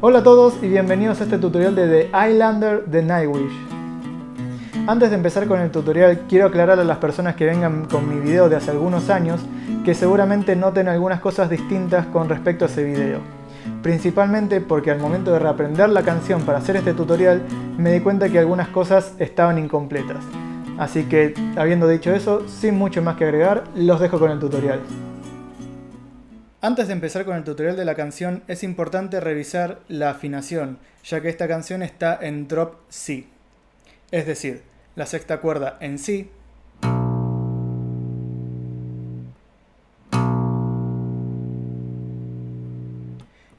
Hola a todos y bienvenidos a este tutorial de The Islander de Nightwish. Antes de empezar con el tutorial, quiero aclarar a las personas que vengan con mi video de hace algunos años que seguramente noten algunas cosas distintas con respecto a ese video. Principalmente porque al momento de reaprender la canción para hacer este tutorial, me di cuenta que algunas cosas estaban incompletas. Así que, habiendo dicho eso, sin mucho más que agregar, los dejo con el tutorial. Antes de empezar con el tutorial de la canción, es importante revisar la afinación, ya que esta canción está en drop C. Es decir, la sexta cuerda en Si,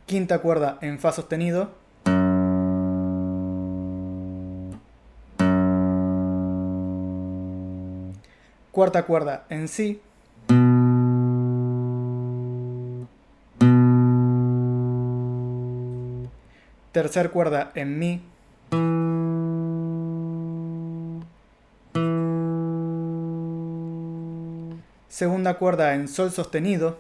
quinta cuerda en Fa sostenido, cuarta cuerda en Si, tercer cuerda en Mi, segunda cuerda en Sol sostenido,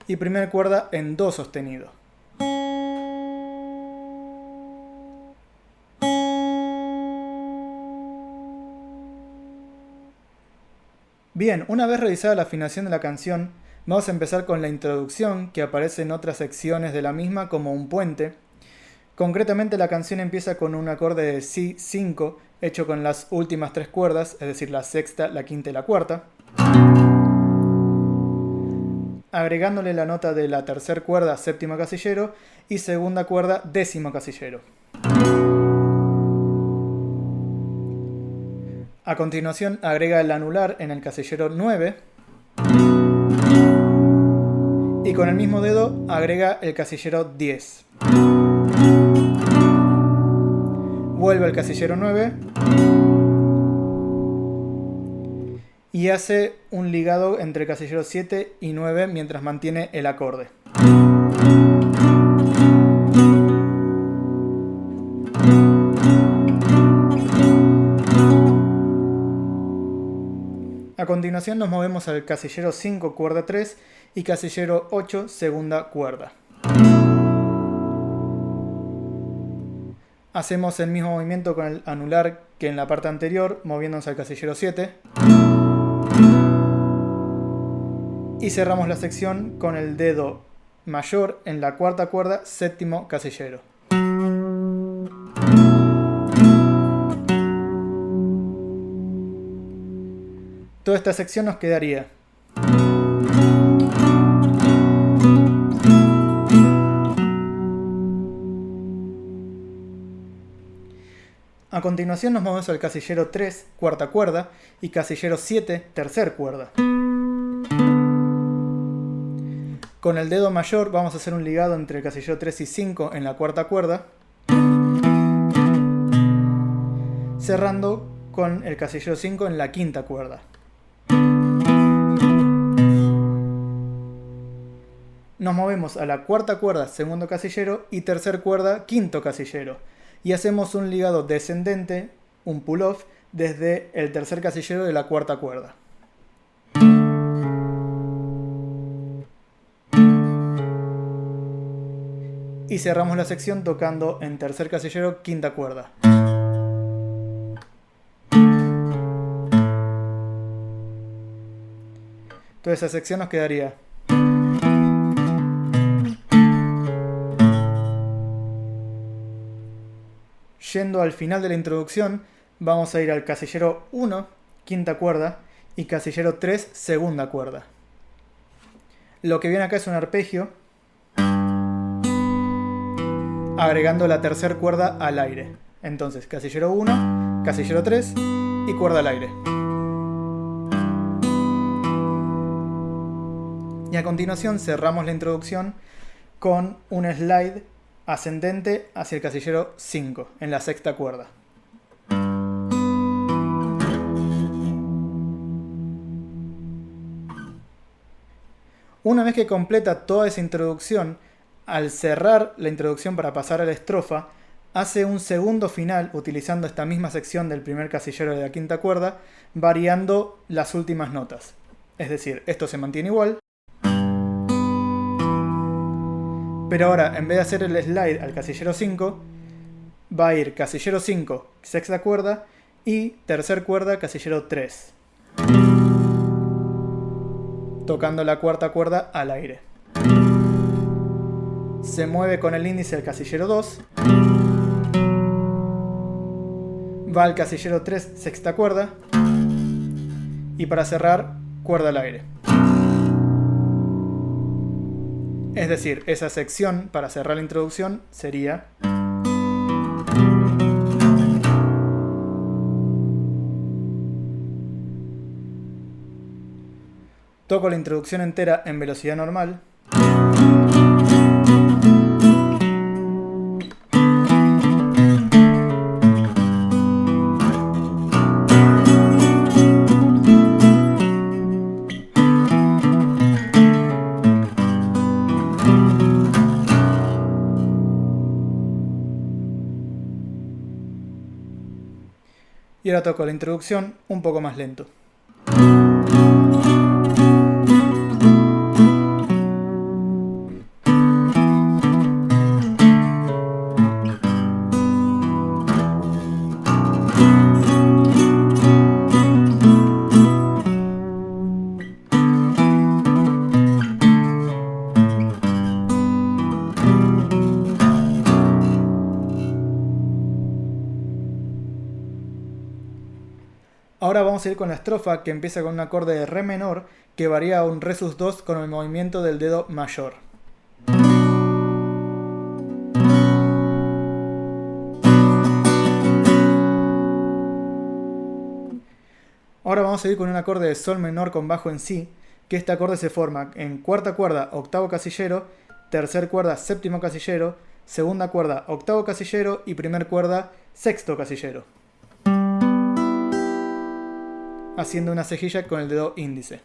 y primera cuerda en Do sostenido. Bien, una vez revisada la afinación de la canción, vamos a empezar con la introducción, que aparece en otras secciones de la misma como un puente. Concretamente la canción empieza con un acorde de Si 5, hecho con las últimas tres cuerdas, es decir, la sexta, la quinta y la cuarta, agregándole la nota de la tercera cuerda, séptimo casillero, y segunda cuerda, décimo casillero. A continuación agrega el anular en el casillero 9 y con el mismo dedo agrega el casillero 10. Vuelve al casillero 9 y hace un ligado entre el casillero 7 y 9 mientras mantiene el acorde. A continuación nos movemos al casillero 5, cuerda 3 y casillero 8, segunda cuerda. Hacemos el mismo movimiento con el anular que en la parte anterior, moviéndonos al casillero 7. Y cerramos la sección con el dedo mayor en la cuarta cuerda, séptimo casillero. Toda esta sección nos quedaría. A continuación nos movemos al casillero 3, cuarta cuerda, y casillero 7, tercera cuerda. Con el dedo mayor vamos a hacer un ligado entre el casillero 3 y 5 en la cuarta cuerda, cerrando con el casillero 5 en la quinta cuerda. Nos movemos a la cuarta cuerda, segundo casillero, y tercer cuerda, quinto casillero. Y hacemos un ligado descendente, un pull-off, desde el tercer casillero de la cuarta cuerda. Y cerramos la sección tocando en tercer casillero, quinta cuerda. Toda esa sección nos quedaría. Yendo al final de la introducción, vamos a ir al casillero 1, quinta cuerda, y casillero 3, segunda cuerda. Lo que viene acá es un arpegio, agregando la tercera cuerda al aire. Entonces, casillero 1, casillero 3 y cuerda al aire. Y a continuación cerramos la introducción con un slide ascendente hacia el casillero 5, en la sexta cuerda. Una vez que completa toda esa introducción, al cerrar la introducción para pasar a la estrofa, hace un segundo final utilizando esta misma sección del primer casillero de la quinta cuerda, variando las últimas notas. Es decir, esto se mantiene igual. Pero ahora, en vez de hacer el slide al casillero 5, va a ir casillero 5, sexta cuerda, y tercer cuerda, casillero 3. Tocando la cuarta cuerda al aire. Se mueve con el índice al casillero 2. Va al casillero 3, sexta cuerda. Y para cerrar, cuerda al aire. Es decir, esa sección para cerrar la introducción sería... Toco la introducción entera en velocidad normal. Y ahora toco la introducción un poco más lento. Ahora vamos a ir con la estrofa, que empieza con un acorde de re menor que varía a un re sus 2 con el movimiento del dedo mayor. Ahora vamos a ir con un acorde de sol menor con bajo en si, que este acorde se forma en cuarta cuerda, octavo casillero, tercer cuerda, séptimo casillero, segunda cuerda, octavo casillero y primer cuerda, sexto casillero, haciendo una cejilla con el dedo índice.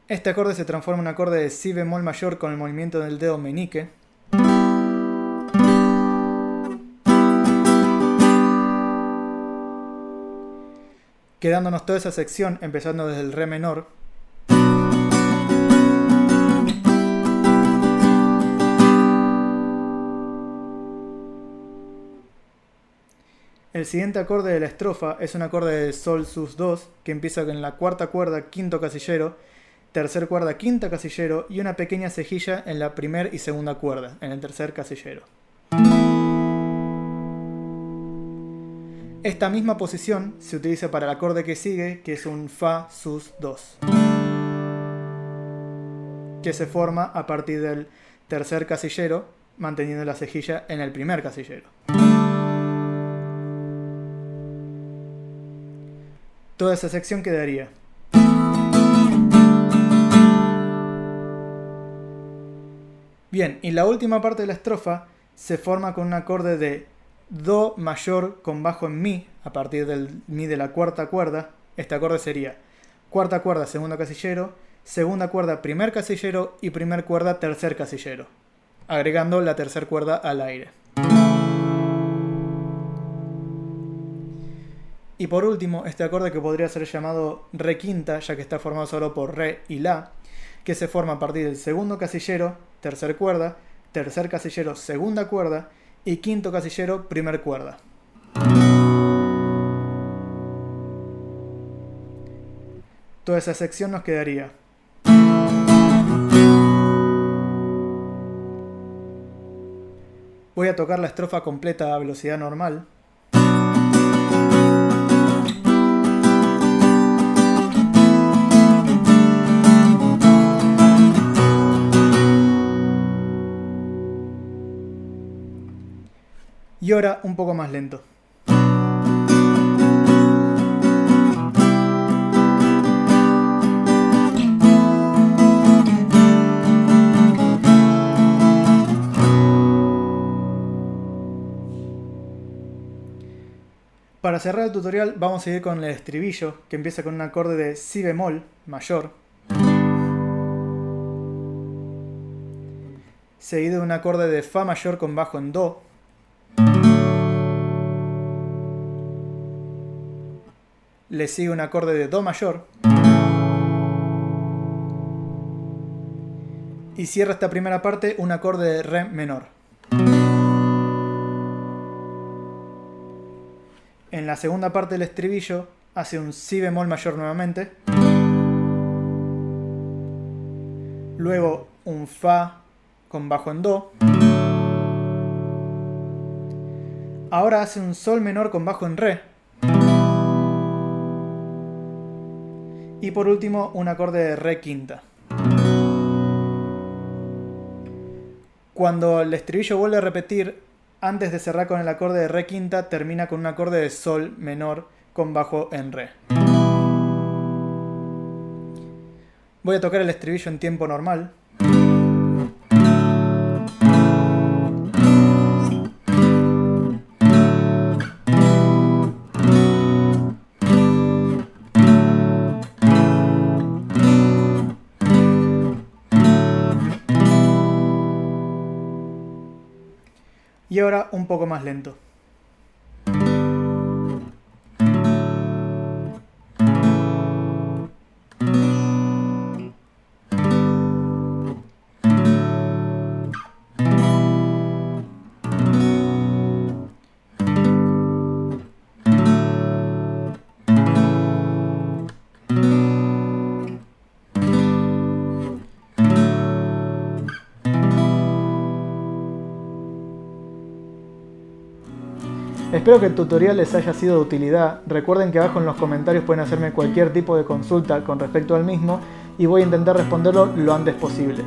Este acorde se transforma en un acorde de si bemol mayor con el movimiento del dedo meñique. Quedándonos toda esa sección empezando desde el re menor. El siguiente acorde de la estrofa es un acorde de sol sus 2 que empieza con la cuarta cuerda, quinto casillero, tercer cuerda, quinta casillero y una pequeña cejilla en la primer y segunda cuerda, en el tercer casillero. Esta misma posición se utiliza para el acorde que sigue, que es un fa sus 2, que se forma a partir del tercer casillero, manteniendo la cejilla en el primer casillero. Toda esa sección quedaría. Bien, y la última parte de la estrofa se forma con un acorde de do mayor con bajo en mi, a partir del mi de la cuarta cuerda. Este acorde sería cuarta cuerda, segundo casillero, segunda cuerda, primer casillero y primer cuerda, tercer casillero, agregando la tercera cuerda al aire. Y por último, este acorde que podría ser llamado re quinta, ya que está formado solo por re y la, que se forma a partir del segundo casillero, tercer cuerda, tercer casillero, segunda cuerda y quinto casillero, primer cuerda. Toda esa sección nos quedaría. Voy a tocar la estrofa completa a velocidad normal. Y ahora un poco más lento. Para cerrar el tutorial vamos a ir con el estribillo, que empieza con un acorde de si bemol mayor, seguido de un acorde de fa mayor con bajo en do, le sigue un acorde de Do mayor. Y cierra esta primera parte un acorde de Re menor. En la segunda parte del estribillo hace un Si bemol mayor nuevamente. Luego un Fa con bajo en Do. Ahora hace un Sol menor con bajo en Re. Y por último un acorde de Re quinta. Cuando el estribillo vuelve a repetir, antes de cerrar con el acorde de Re quinta, termina con un acorde de Sol menor con bajo en Re. Voy a tocar el estribillo en tiempo normal. Y ahora un poco más lento. Espero que el tutorial les haya sido de utilidad. Recuerden que abajo en los comentarios pueden hacerme cualquier tipo de consulta con respecto al mismo y voy a intentar responderlo lo antes posible.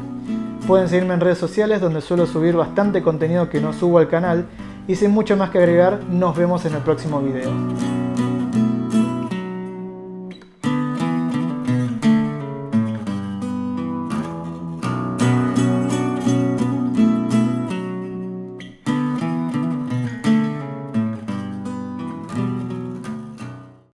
Pueden seguirme en redes sociales donde suelo subir bastante contenido que no subo al canal y sin mucho más que agregar, nos vemos en el próximo video.